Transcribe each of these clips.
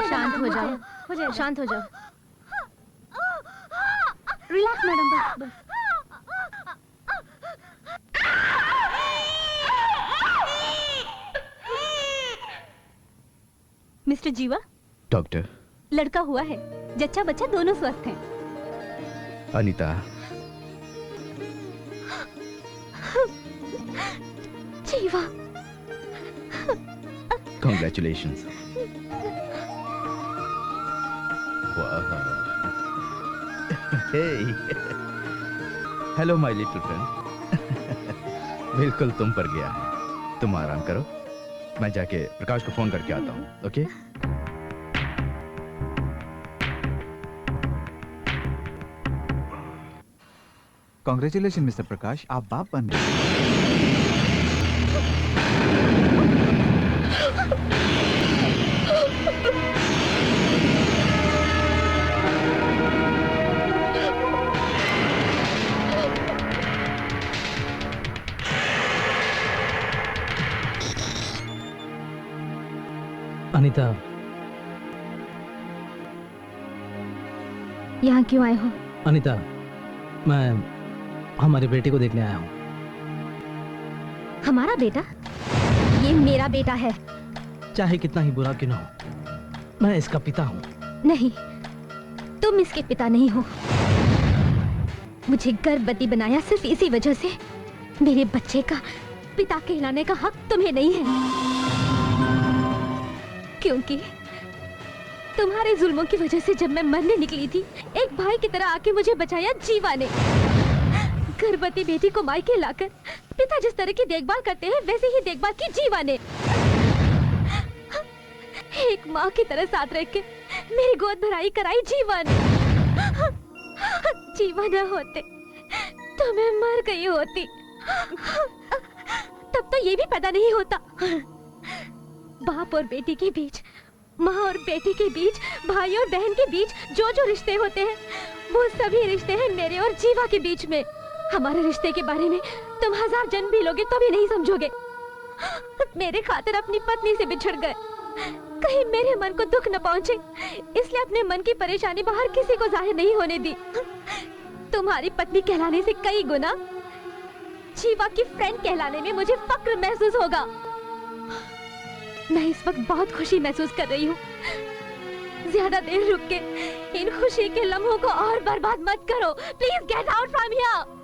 शांत हो जाओ, शांत हो जाओ। रिलैक्स मैडम, बस। मिस्टर जीवा। डॉक्टर। लड़का हुआ है, जच्चा बच्चा दोनों स्वस्थ हैं। अनीता। जीवा। Congratulations. Wow. Hey. Hello my little friend. बिल्कुल तुम पर गया है। तुम आराम करो, मैं जाके प्रकाश को फोन करके आता हूँ। ओके? Congratulations मिस्टर प्रकाश, आप बाप बन गए। अनीता, यहाँ क्यों आए हो? अनीता, मैं हमारे बेटे को देखने आया हूँ। हमारा बेटा? ये मेरा बेटा है। चाहे कितना ही बुरा क्यों न हो, मैं इसका पिता हूँ। नहीं, तुम इसके पिता नहीं हो। मुझे गर्भवती बनाया सिर्फ इसी वजह से। मेरे बच्चे का पिता कहलाने का हक तुम्हें नहीं है, क्योंकि तुम्हारे जुल्मों की वजह से जब मैं मरने निकली थी, एक भाई की तरह आके मुझे बचाया जीवा ने। गर्भवती बेटी को मायके लाकर पिता जिस तरह की देखभाल करते हैं, वैसे ही देखभाल की जीवा ने। एक माँ की तरह साथ रह के मेरी गोद भराई कराई जीवा ने। जीवा न होते तो मैं मर गई होती। तब तो ये भी पैदा नहीं होता। बाप और बेटी के बीच, माँ और बेटी के बीच, भाई और बहन के बीच जो जो रिश्ते होते हैं, वो सभी रिश्ते हैं मेरे और जीवा के बीच में। हमारे रिश्ते के बारे में तुम 1000 जन्म भी लोगे तो भी नहीं समझोगे। मेरे खातिर अपनी पत्नी से बिछड़ गए, कहीं मेरे मन को दुख न पहुंचे, इसलिए अपने मन की परेशानी बाहर किसी को जाहिर नहीं होने दी। तुम्हारी पत्नी कहलाने से कई गुना जीवा की फ्रेंड कहलाने में मुझे फक्र महसूस होगा। मैं इस वक्त बहुत खुशी महसूस कर रही हूँ। ज्यादा देर रुक के इन खुशी के लम्हों को और बर्बाद मत करो। Please get out from here.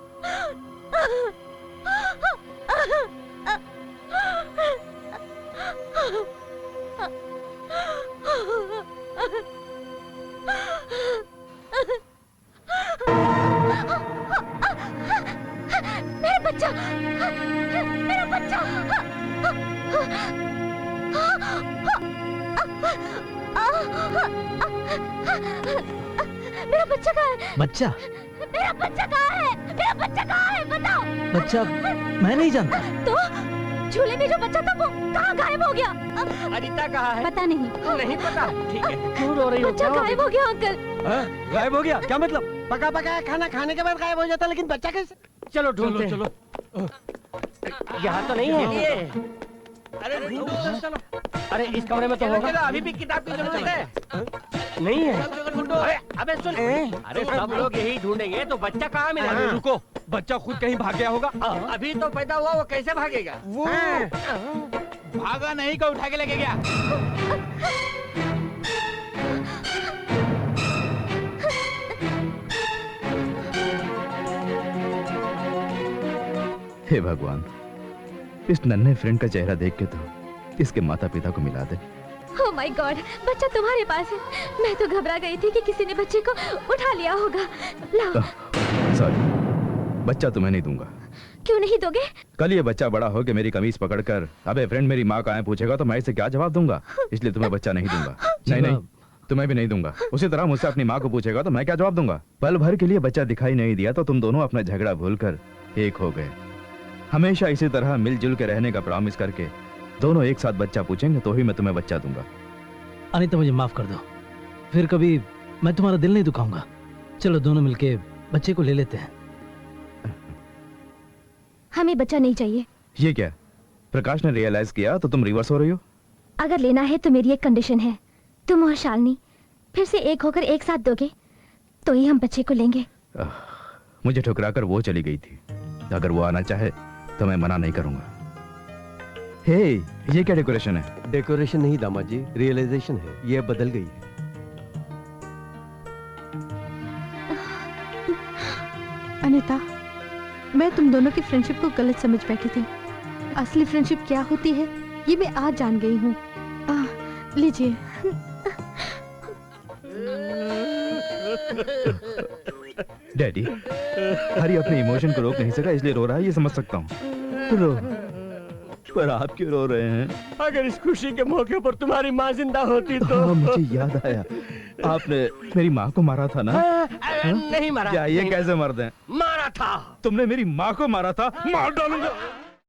मेरा बच्चा, मेरा बच्चा। मेरा बच्चा कहाँ है? बच्चा? मेरा बच्चा कहाँ है? मेरा बच्चा कहाँ है? बताओ। बच्चा? मैं नहीं जानता। तो झूले में जो बच्चा था वो कहाँ गायब हो गया? अनीता कहाँ है? पता नहीं। नहीं पता? ठीक है। क्यों रो रही हो? बच्चा गायब हो गया अंकल। गायब हो गया? क्या मतलब? पका पकाया खाना खाने के बाद गायब हो जाता, लेकिन बच्चा कैसे? चलो ढूंढते हैं। चलो। यहाँ तो नहीं है। अरे ढूंढो, चलो। अरे इस कमरे में तो होगा। अभी भी किताब की जरूरत है। नहीं है। अरे अबे सुन, अरे सब लोग यही ढूंढेंगे तो बच्चा कहाँ मिलेगा? अरे रुको, बच्चा खुद कहीं भाग गया होगा। अभी तो पैदा हुआ, वो कैसे भागेगा? वो भागा नहीं, को उठा के लेके गया। हे भगवान, इस नन्हे फ्रेंड का चेहरा देख के तो इसके माता पिता को मिला दे। ओह माय गॉड, बच्चा तुम्हारे पास है। मैं तो घबरा गई थी कि किसी ने बच्चे को उठा लिया होगा। लाओ। सॉरी, बच्चा तुम्हें नहीं दूंगा। क्यों नहीं दोगे? कल ये बच्चा बड़ा हो के मेरी कमीज पकड़कर अबे फ्रेंड मेरी माँ कहाँ है पूछेगा तो मैं इसे क्या जवाब दूंगा? इसलिए तुम्हें बच्चा नहीं दूंगा। नहीं नहीं, तुम्हें भी नहीं दूंगा। उसी तरह मुझसे अपनी माँ को पूछेगा तो मैं क्या जवाब दूंगा? पल भर के लिए बच्चा दिखाई नहीं दिया तो तुम दोनों अपना झगड़ा भूलकर एक हो गए। हमेशा इसी तरह मिलजुल के रहने का प्रॉमिस करके दोनों एक साथ बच्चा पूछेंगे तो ही मैं तुम्हें बच्चा दूंगा। अनीता, मुझे माफ कर दो, फिर कभी मैं तुम्हारा दिल नहीं दुखाऊंगा। चलो दोनों मिलके बच्चे को ले लेते हैं। हमें बच्चा नहीं चाहिए। ये क्या? प्रकाश ने रियलाइज किया तो तुम रिवर्स हो रही हो? अगर लेना है तो मेरी एक कंडीशन है। तुम और शालिनी फिर से एक होकर एक साथ दोगे तो ही हम बच्चे को लेंगे। मुझे ठुकराकर वो चली गई थी। अगर वो आना चाहे तो मैं मना नहीं करूंगा। हे, ये क्या डेकोरेशन है? डेकोरेशन नहीं दामाद जी, रियलाइजेशन है। ये बदल गई है। अनीता, मैं तुम दोनों की फ्रेंडशिप को गलत समझ बैठी थी। असली फ्रेंडशिप क्या होती है ये मैं आज जान गई हूँ। लीजिए। डैडी, हरी अपने इमोशन को रोक नहीं सका इसलिए रो रहा है, ये समझ सकता हूँ। रो, पर आप क्यों रो रहे हैं? अगर इस खुशी के मौके पर तुम्हारी माँ जिंदा होती तो। हाँ, मुझे याद आया, आपने मेरी माँ को मारा था ना? नहीं मारा। क्या ये कैसे मर दें? मारा था। तुमने मेरी माँ को मारा था? मार डालूंगा।